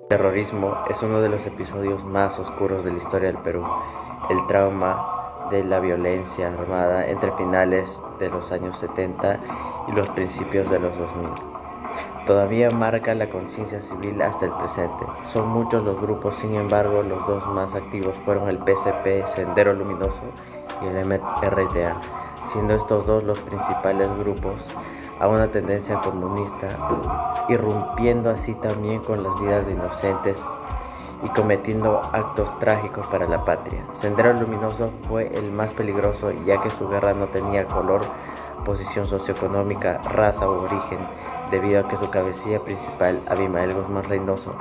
Terrorismo es uno de los episodios más oscuros de la historia del Perú. El trauma de la violencia armada entre finales de los años 70 y los principios de los 2000. Todavía marca la conciencia civil hasta el presente. Son muchos los grupos, sin embargo, los dos más activos fueron el PCP, Sendero Luminoso, y el MRTA, siendo estos dos los principales grupos a una tendencia comunista, irrumpiendo así también con las vidas de inocentes y cometiendo actos trágicos para la patria. Sendero Luminoso fue el más peligroso, ya que su guerra no tenía color, posición socioeconómica, raza u origen, debido a que su cabecilla principal, Abimael Guzmán Reynoso,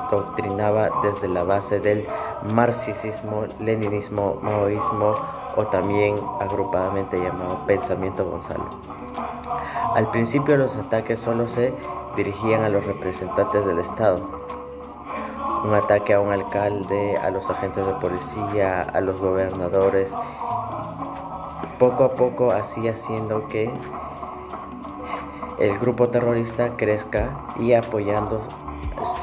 adoctrinaba desde la base del marxismo, leninismo, maoísmo, o también agrupadamente llamado Pensamiento Gonzalo. Al principio los ataques solo se dirigían a los representantes del Estado. Un ataque a un alcalde, a los agentes de policía, a los gobernadores, poco a poco así haciendo que el grupo terrorista crezca y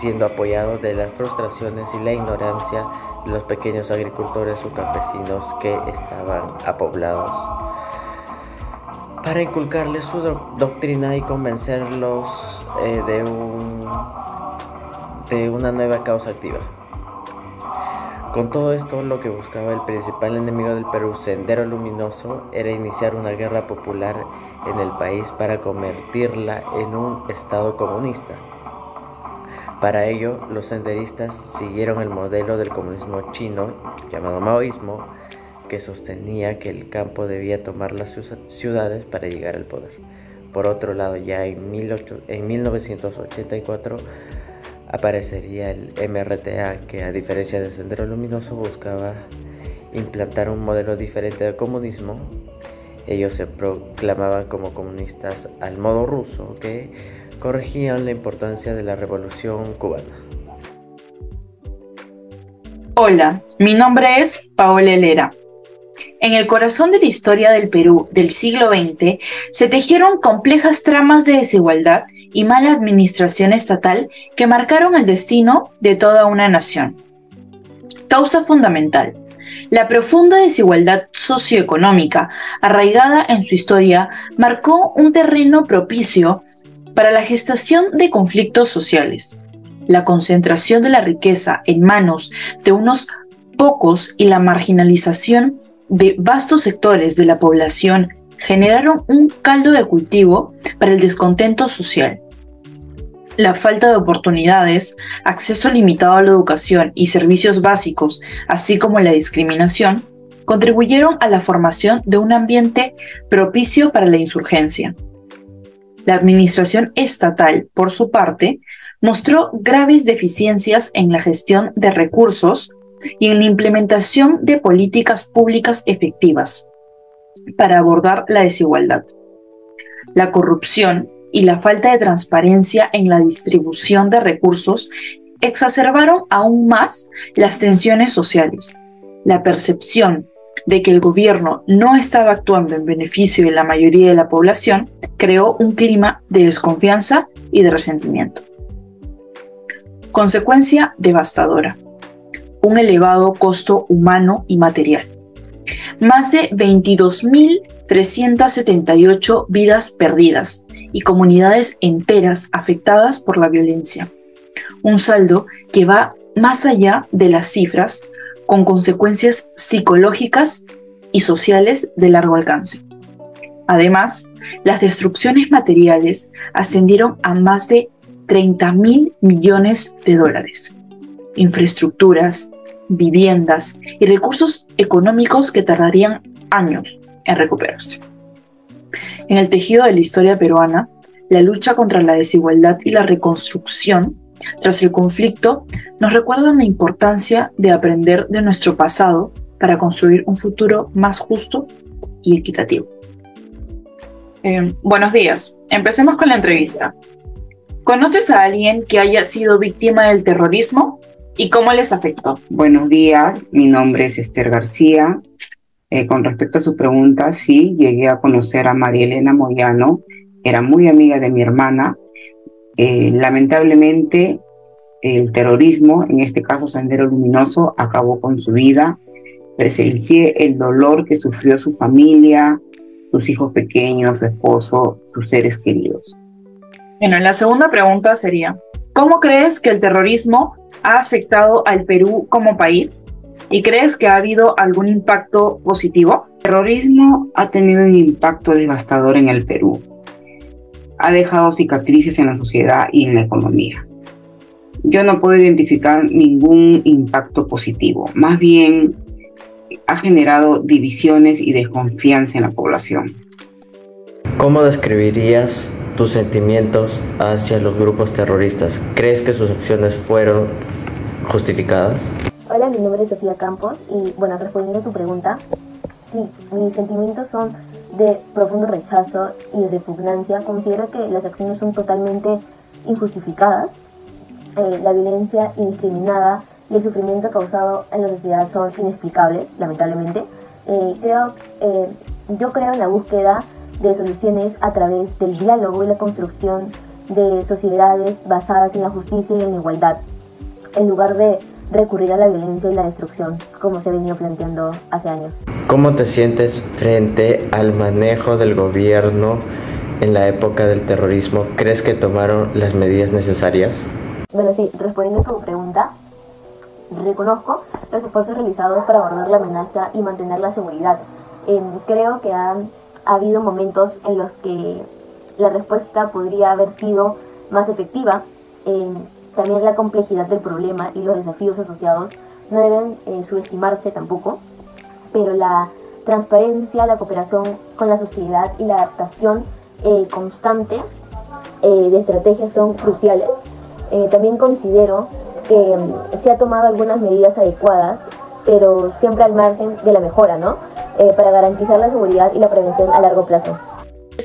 siendo apoyado de las frustraciones y la ignorancia de los pequeños agricultores o campesinos que estaban apoblados, para inculcarles su doctrina y convencerlos de una nueva causa activa. Con todo esto, lo que buscaba el principal enemigo del Perú, Sendero Luminoso, era iniciar una guerra popular en el país para convertirla en un estado comunista. Para ello, los senderistas siguieron el modelo del comunismo chino, llamado maoísmo, que sostenía que el campo debía tomar las ciudades para llegar al poder. Por otro lado, ya en 1984, aparecería el MRTA, que a diferencia de Sendero Luminoso buscaba implantar un modelo diferente de comunismo. Ellos se proclamaban como comunistas al modo ruso, que corregían la importancia de la revolución cubana. Hola, mi nombre es Paola Helera. En el corazón de la historia del Perú del siglo XX se tejieron complejas tramas de desigualdad y mala administración estatal que marcaron el destino de toda una nación. Causa fundamental: la profunda desigualdad socioeconómica arraigada en su historia marcó un terreno propicio para la gestación de conflictos sociales. La concentración de la riqueza en manos de unos pocos y la marginalización de vastos sectores de la población generaron un caldo de cultivo para el descontento social. La falta de oportunidades, acceso limitado a la educación y servicios básicos, así como la discriminación, contribuyeron a la formación de un ambiente propicio para la insurgencia. La administración estatal, por su parte, mostró graves deficiencias en la gestión de recursos y en la implementación de políticas públicas efectivas para abordar la desigualdad. La corrupción y la falta de transparencia en la distribución de recursos exacerbaron aún más las tensiones sociales. La percepción de que el gobierno no estaba actuando en beneficio de la mayoría de la población creó un clima de desconfianza y de resentimiento. Consecuencia devastadora: un elevado costo humano y material. Más de 22.378 vidas perdidas y comunidades enteras afectadas por la violencia. Un saldo que va más allá de las cifras, con consecuencias psicológicas y sociales de largo alcance. Además, las destrucciones materiales ascendieron a más de 30.000 millones de dólares. Infraestructuras, viviendas y recursos económicos que tardarían años en recuperarse. En el tejido de la historia peruana, la lucha contra la desigualdad y la reconstrucción tras el conflicto nos recuerdan la importancia de aprender de nuestro pasado para construir un futuro más justo y equitativo. Buenos días. Empecemos con la entrevista. ¿Conoces a alguien que haya sido víctima del terrorismo y cómo les afectó? Buenos días, mi nombre es Esther García. Con respecto a su pregunta, sí, llegué a conocer a María Elena Moyano, era muy amiga de mi hermana. Lamentablemente, el terrorismo, en este caso Sendero Luminoso, acabó con su vida. Presencié el dolor que sufrió su familia, sus hijos pequeños, su esposo, sus seres queridos. Bueno, la segunda pregunta sería, ¿cómo crees que el terrorismo ha afectado al Perú como país? ¿Y crees que ha habido algún impacto positivo? El terrorismo ha tenido un impacto devastador en el Perú. Ha dejado cicatrices en la sociedad y en la economía. Yo no puedo identificar ningún impacto positivo. Más bien, ha generado divisiones y desconfianza en la población. ¿Cómo describirías tus sentimientos hacia los grupos terroristas? ¿Crees que sus acciones fueron justificadas? Hola, mi nombre es Sofía Campos y bueno, respondiendo a tu pregunta, sí, mis sentimientos son de profundo rechazo y repugnancia. Considero que las acciones son totalmente injustificadas. La violencia indiscriminada y el sufrimiento causado en la sociedad son inexplicables, lamentablemente. Yo creo en la búsqueda de soluciones a través del diálogo y la construcción de sociedades basadas en la justicia y en la igualdad, en lugar de recurrir a la violencia y la destrucción, como se ha venido planteando hace años. ¿Cómo te sientes frente al manejo del gobierno en la época del terrorismo? ¿Crees que tomaron las medidas necesarias? Bueno, sí, respondiendo a tu pregunta, reconozco los esfuerzos realizados para abordar la amenaza y mantener la seguridad. Creo que ha habido momentos en los que la respuesta podría haber sido más efectiva. También la complejidad del problema y los desafíos asociados no deben subestimarse tampoco, pero la transparencia, la cooperación con la sociedad y la adaptación constante de estrategias son cruciales. También considero que se ha tomado algunas medidas adecuadas, pero siempre al margen de la mejora, ¿no? Para garantizar la seguridad y la prevención a largo plazo.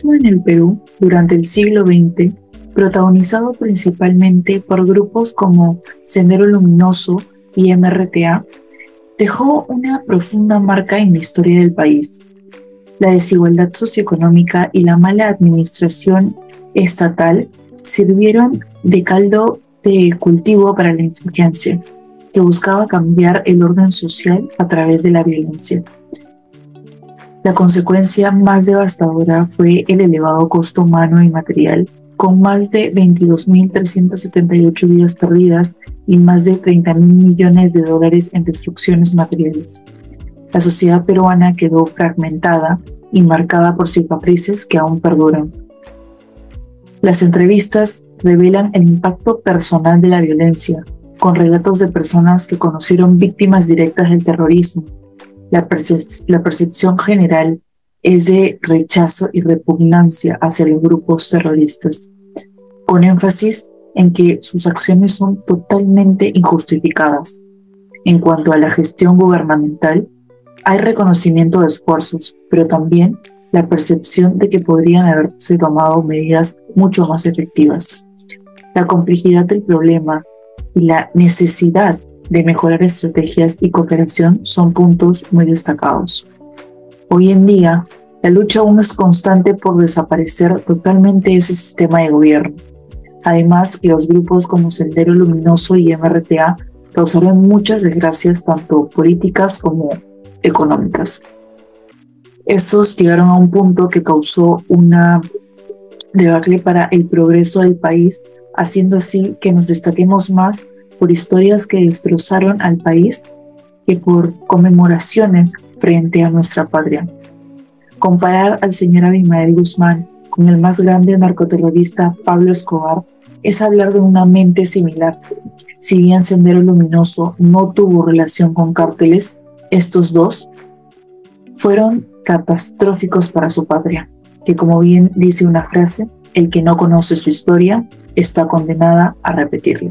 En el Perú, durante el siglo XX, protagonizado principalmente por grupos como Sendero Luminoso y MRTA, dejó una profunda marca en la historia del país. La desigualdad socioeconómica y la mala administración estatal sirvieron de caldo de cultivo para la insurgencia, que buscaba cambiar el orden social a través de la violencia. La consecuencia más devastadora fue el elevado costo humano y material, con más de 22.378 vidas perdidas y más de 30.000 millones de dólares en destrucciones materiales. La sociedad peruana quedó fragmentada y marcada por cicatrices que aún perduran. Las entrevistas revelan el impacto personal de la violencia, con relatos de personas que conocieron víctimas directas del terrorismo. La percepción general es de rechazo y repugnancia hacia los grupos terroristas, con énfasis en que sus acciones son totalmente injustificadas. En cuanto a la gestión gubernamental, hay reconocimiento de esfuerzos, pero también la percepción de que podrían haberse tomado medidas mucho más efectivas. La complejidad del problema y la necesidad de mejorar estrategias y cooperación son puntos muy destacados. Hoy en día, la lucha aún es constante por desaparecer totalmente ese sistema de gobierno. Además, que los grupos como Sendero Luminoso y MRTA causaron muchas desgracias tanto políticas como económicas. Estos llegaron a un punto que causó una debacle para el progreso del país, haciendo así que nos destaquemos más por historias que destrozaron al país que por conmemoraciones frente a nuestra patria. Comparar al señor Abimael Guzmán con el más grande narcoterrorista Pablo Escobar es hablar de una mente similar. Si bien Sendero Luminoso no tuvo relación con cárteles, estos dos fueron catastróficos para su patria, que como bien dice una frase, el que no conoce su historia está condenada a repetirla.